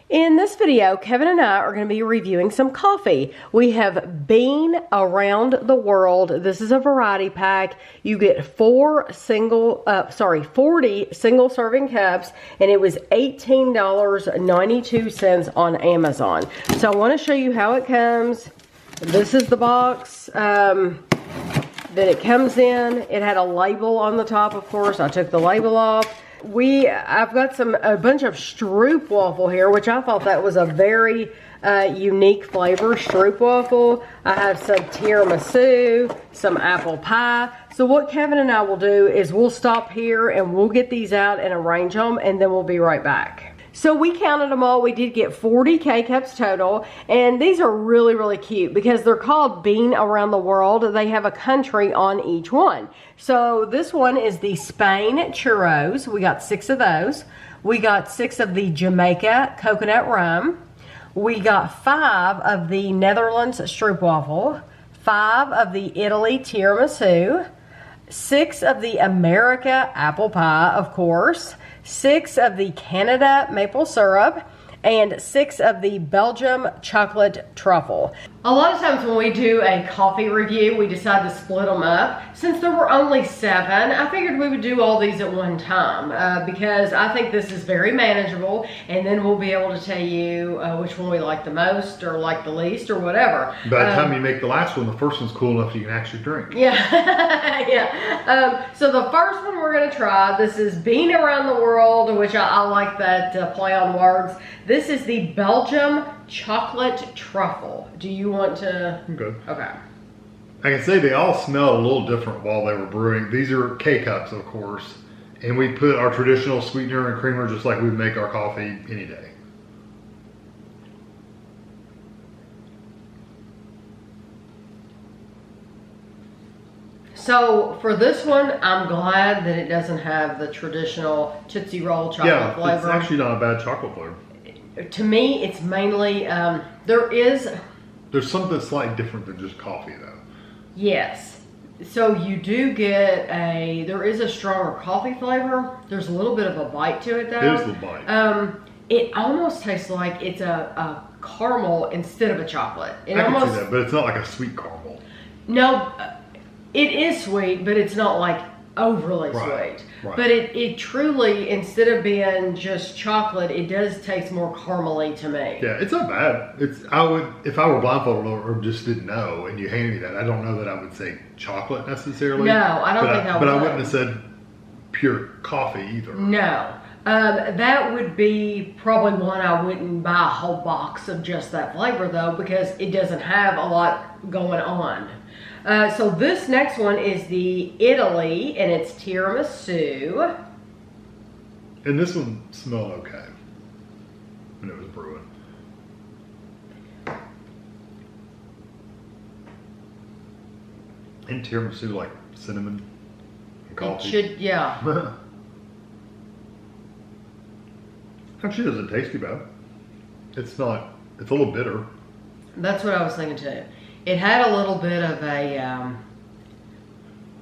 In this video, Kevin and I are going to be reviewing some coffee. We have Bean Around the World. This is a variety pack. You get 40 single serving cups, and it was $18.92 on Amazon. So I want to show you how it comes. This is the box that it comes in. It had a label on the top, of course. I took the label off. I've got a bunch of Droop waffle here, which I thought that was a very unique flavor, Droop waffle. I have some tiramisu, some apple pie. So what Kevin and I will do is we'll stop here and we'll get these out and arrange them, and then we'll be right back. So we counted them all. We did get 40 K-Cups total, and these are really, really cute because they're called Bean Around the World. They have a country on each one. So this one is the Spain Churros. We got 6 of those. We got 6 of the Jamaica Coconut Rum. We got 5 of the Netherlands Stroopwafel, 5 of the Italy Tiramisu, 6 of the America Apple Pie, of course, 6 of the Canada Maple Syrup, and 6 of the Belgium Chocolate Truffle. A lot of times when we do a coffee review, we decide to split them up. Since there were only 7, I figured we would do all these at one time because I think this is very manageable, and then we'll be able to tell you which one we like the most or like the least or whatever. By the time you make the last one, the first one's cool enough you can actually drink. Yeah, yeah. So the first one we're gonna try, this is Bean Around the World, which I like that play on words. This is the Belgium Chocolate Truffle. Do you want to? I'm good. Okay. I can say they all smell a little different while they were brewing. These are K-Cups, of course. And we put our traditional sweetener and creamer just like we would make our coffee any day. So for this one, I'm glad that it doesn't have the traditional Tootsie Roll chocolate flavor. Yeah, it's actually not a bad chocolate flavor. To me, it's mainly, there's something slightly different than just coffee though. Yes. So you do get there is a stronger coffee flavor. There's a little bit of a bite to it though. It is the bite. It almost tastes like it's a caramel instead of a chocolate. I can see that, but it's not like a sweet caramel. No, it is sweet, but it's not like overly sweet. Right. But it truly, instead of being just chocolate, it does taste more caramely to me. Yeah, it's not bad. If I were blindfolded or just didn't know and you handed me that, I don't know that I would say chocolate necessarily. No, I don't think I would. But I wouldn't have said pure coffee either. No. That would be probably one I wouldn't buy a whole box of just that flavor though, because it doesn't have a lot going on. So this next one is the Italy, and it's tiramisu. And this one smelled okay when it was brewing. And tiramisu like cinnamon and coffee. It should, yeah. Actually, it doesn't taste too bad. It's a little bitter. That's what I was thinking too. It had a little bit of a,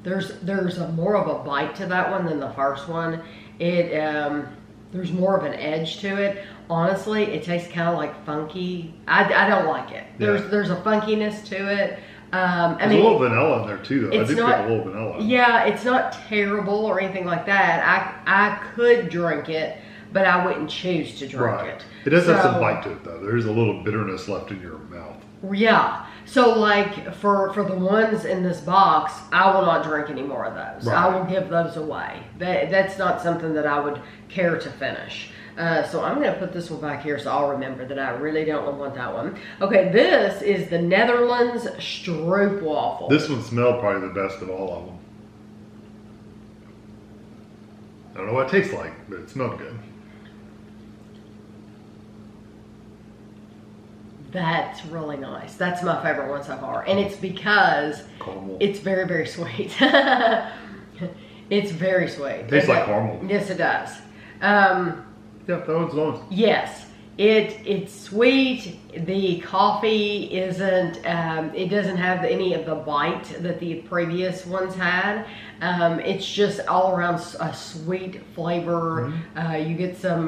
there's more of a bite to that one than the first one. There's more of an edge to it. Honestly, it tastes kind of like funky. I don't like it. Yeah. There's a funkiness to it. There's a little vanilla in there too, though. I did get a little vanilla. Yeah, it's not terrible or anything like that. I could drink it, but I wouldn't choose to drink it. It does have some bite to it, though. There is a little bitterness left in your mouth. Yeah. So like for the ones in this box, I will not drink any more of those. Right. I will give those away. That's not something that I would care to finish. So I'm going to put this one back here so I'll remember that I really don't want that one. Okay, this is the Netherlands Stroopwafel. This one smelled probably the best of all of them. I don't know what it tastes like, but it smelled good. That's really nice. That's my favorite one so far. And it's because caramel. It's very, very sweet. It's very sweet. It tastes like caramel. Yes, it does. Yeah, that one's nice. Yes. It's sweet. The coffee isn't, it doesn't have any of the bite that the previous ones had. It's just all around a sweet flavor. You get some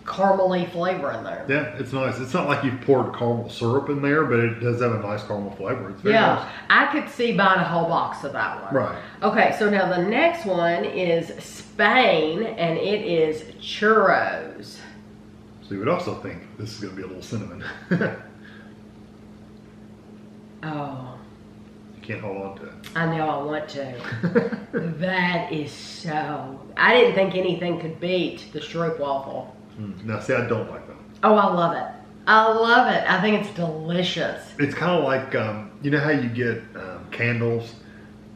caramely flavor in there. Yeah, it's nice. It's not like you've poured caramel syrup in there, but it does have a nice caramel flavor. It's very nice. I could see buying a whole box of that one. Right. Okay, so now the next one is Spain, and it is churros. So you would also think this is going to be a little cinnamon. Oh. You can't hold on to it. I know I want to. That is so... I didn't think anything could beat the droop waffle. Now, see, I don't like them. Oh, I love it. I love it. I think it's delicious. It's kind of like, you know how you get candles?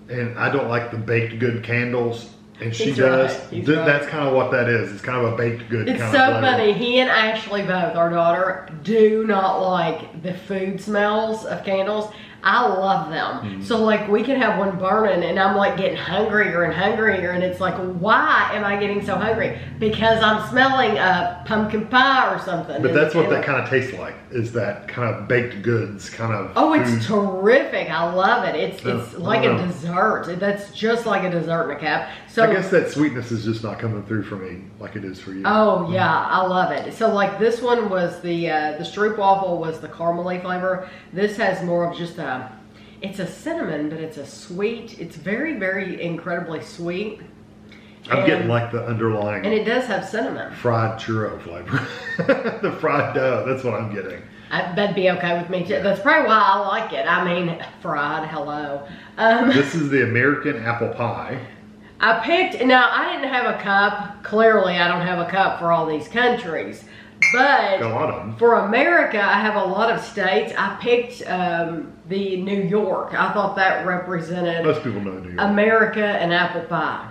And I don't like the baked good candles. And she does. Right. That's kind of what that is. It's kind of a baked good It's kind so of flavor. funny. He and Ashley both, our daughter, do not like the food smells of candles. I love them. So like we can have one burning and I'm like getting hungrier and hungrier, and it's like, why am I getting so hungry? Because I'm smelling a pumpkin pie or something. But that's what that kind of tastes like, is that kind of baked goods kind of Oh, food. it's terrific. I love it. It's like a know. dessert. That's just like a dessert in a cup. So I guess that sweetness is just not coming through for me like it is for you. oh yeah, I love it. So like this one was the droop waffle was the caramely flavor. This has more of just it's a cinnamon, but it's a sweet. It's very, very incredibly sweet. I'm getting like the underlying And it does have cinnamon. fried churro flavor. The fried dough, that's what I'm getting. That'd be okay with me too. That's probably why I like it. I mean, fried, hello. This is the American apple pie. I picked, now I didn't have a cup. Clearly I don't have a cup for all these countries. But Got a lot of them. for America, I have a lot of states. I picked the New York. I thought that represented Most people know New York. America and apple pie.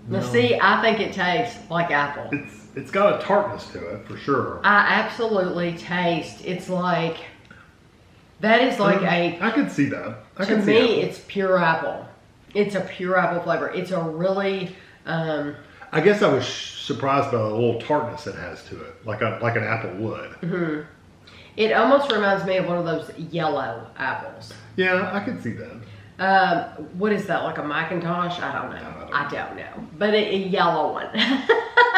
Now see, I think it tastes like apple. It's got a tartness to it for sure. I absolutely taste, it's like, that is like I could see that. to me, it's pure apple. It's a pure apple flavor. It's a really, I guess I was surprised by the little tartness it has to it, like an apple would. it almost reminds me of one of those yellow apples. Yeah, I could see that. What is that, like a Macintosh? I don't know. I don't know. But a yellow one.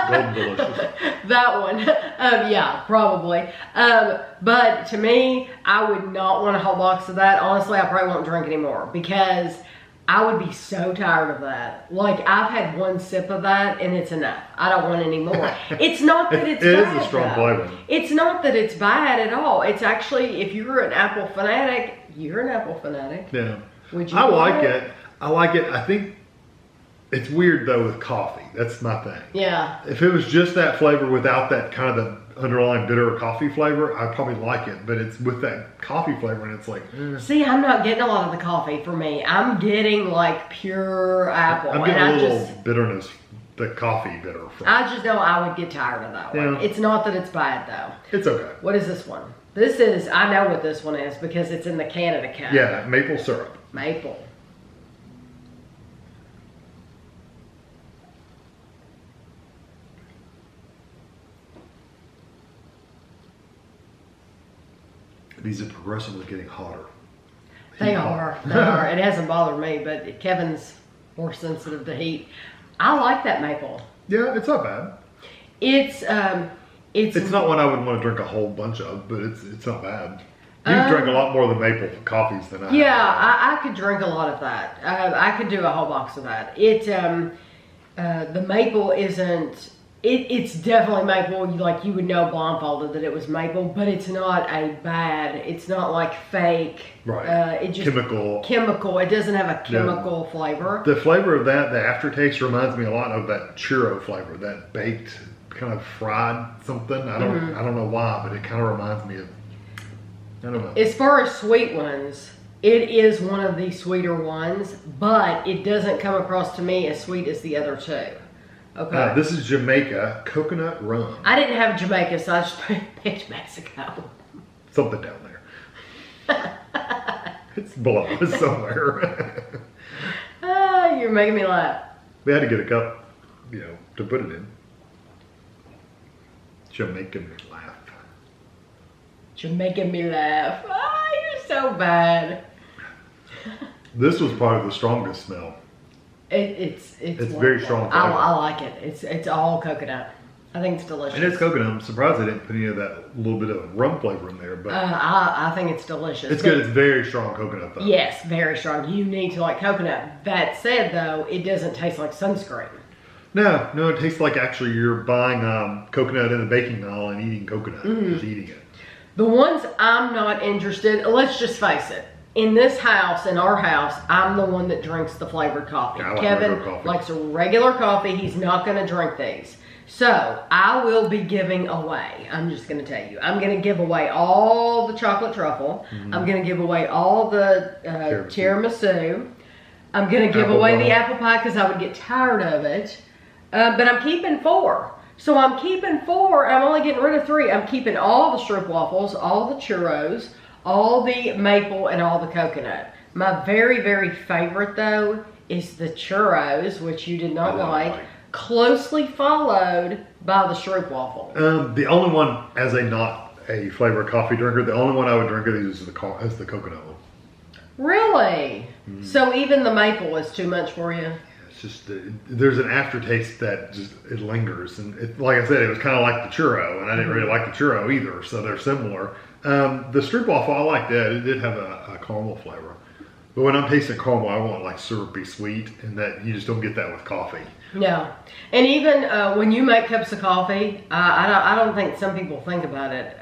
Golden delicious. That one. Yeah, probably. But to me, I would not want a whole box of that. Honestly, I probably won't drink anymore because I would be so tired of that. Like, I've had one sip of that and it's enough. I don't want any more. It's not that it's It bad. is a strong flavor. It's not that it's bad at all. It's actually, if you're an apple fanatic, you're an apple fanatic. Yeah. Would you I want like it. I like it. I think it's weird though with coffee. That's my thing. Yeah. If it was just that flavor without that kind of the underlying bitter coffee flavor, I'd probably like it. But it's with that coffee flavor and it's like, See, I'm not getting a lot of the coffee for me. I'm getting like pure apple. I'm getting and a little bitterness, the coffee bitter. I just know I would get tired of that one. Yeah. It's not that it's bad though. It's okay. What is this one? This is, I know what this one is because it's in the Canada cup. Yeah, maple syrup. Maple. These are progressively getting hotter. They are. They are. It hasn't bothered me, but Kevin's more sensitive to heat. I like that maple. Yeah, it's not bad. It's not one I would want to drink a whole bunch of, but it's not bad. You've drank a lot more of the maple coffees than I have. Yeah, I could drink a lot of that. I could do a whole box of that. The maple isn't. It's definitely maple. Like you would know blindfolded that it was maple, but it's not a bad. It's not like fake. Right. It just chemical. It doesn't have a chemical flavor. The flavor of that, the aftertaste reminds me a lot of that churro flavor, that baked kind of fried something. I don't know why, but it kind of reminds me of. I don't know. As far as sweet ones, it is one of the sweeter ones, but it doesn't come across to me as sweet as the other two. Okay. This is Jamaica coconut rum. I didn't have Jamaica, so I just picked Mexico. Something down there. It's below us somewhere. You're making me laugh. We had to get a cup, to put it in. You're making me laugh. You're making me laugh. You're so bad. This was probably the strongest smell. It's very strong flavor. I like it. It's all coconut. I think it's delicious. And it's coconut. I'm surprised they didn't put any of that little bit of rum flavor in there. But I think it's delicious. It's good. It's very strong coconut though. Yes, very strong. You need to like coconut. That said though, it doesn't taste like sunscreen. No, it tastes like actually you're buying coconut in the baking aisle and eating coconut. Just eating it. The ones I'm not interested, let's just face it. In this house, in our house, I'm the one that drinks the flavored coffee. Yeah, I like Kevin regular coffee. likes a regular coffee. He's not going to drink these. So I will be giving away, I'm just going to tell you, I'm going to give away all the chocolate truffle. I'm going to give away all the tiramisu. I'm going to give away the apple pie because I would get tired of it. But I'm keeping 4. So I'm keeping 4. I'm only getting rid of 3. I'm keeping all the shrimp waffles, all the churros, all the maple, and all the coconut. My very, very favorite, though, is the churros, which you did not like. Closely followed by the shrimp waffle. The only one, as not a flavored coffee drinker, the only one I would drink of these is the coconut one. Really? So even the maple is too much for you? It's just, there's an aftertaste that just, it lingers. And like I said, it was kind of like the churro, and I didn't really like the churro either, so they're similar. The shrimp waffle, I like that. It did have a caramel flavor. But when I'm tasting caramel, I want like syrupy sweet, and that you just don't get that with coffee. No. And even when you make cups of coffee, I don't think some people think about it.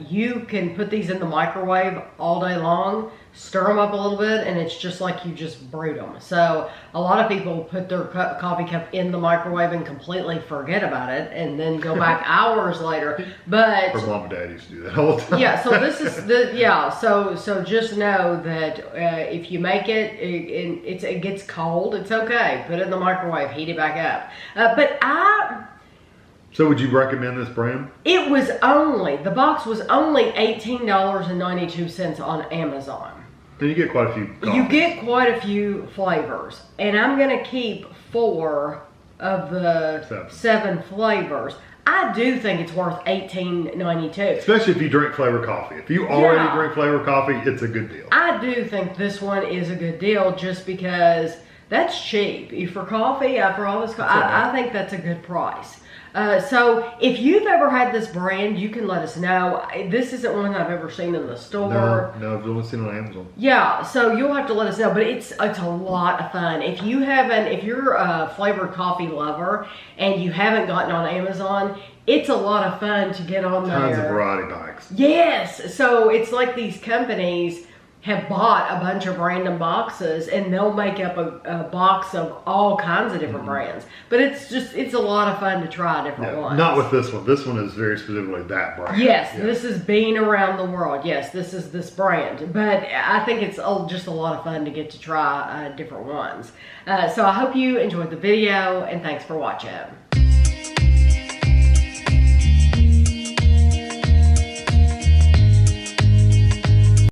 You can put these in the microwave all day long, stir them up a little bit, and it's just like you just brewed them. So a lot of people put their coffee cup in the microwave and completely forget about it, and then go back hours later. But Her mom and dad used to do that all the time. yeah, so this is so just know that if you make it, it gets cold, it's okay. Put it in the microwave, heat it back up. So would you recommend this brand? It was the box was only $18.92 on Amazon. And you get quite a few coffees. You get quite a few flavors. And I'm going to keep 4 of the 7 flavors. I do think it's worth $18.92. Especially if you drink flavored coffee. If you already drink flavored coffee, it's a good deal. I do think this one is a good deal just because that's cheap. For coffee, for all this, I think that's a good price. So if you've ever had this brand, you can let us know. This isn't one I've ever seen in the store. No, I've only seen it on Amazon. Yeah, so you'll have to let us know, but it's a lot of fun. If you're a flavored coffee lover and you haven't gotten on Amazon, it's a lot of fun to get on there. Tons of variety packs. Yes, so it's like these companies have bought a bunch of random boxes and they'll make up a box of all kinds of different brands. But it's a lot of fun to try different ones. Not with this one. This one is very specifically that brand. Yes, this is being around the world. Yes, this is this brand. But I think it's just a lot of fun to get to try different ones. So I hope you enjoyed the video and thanks for watching.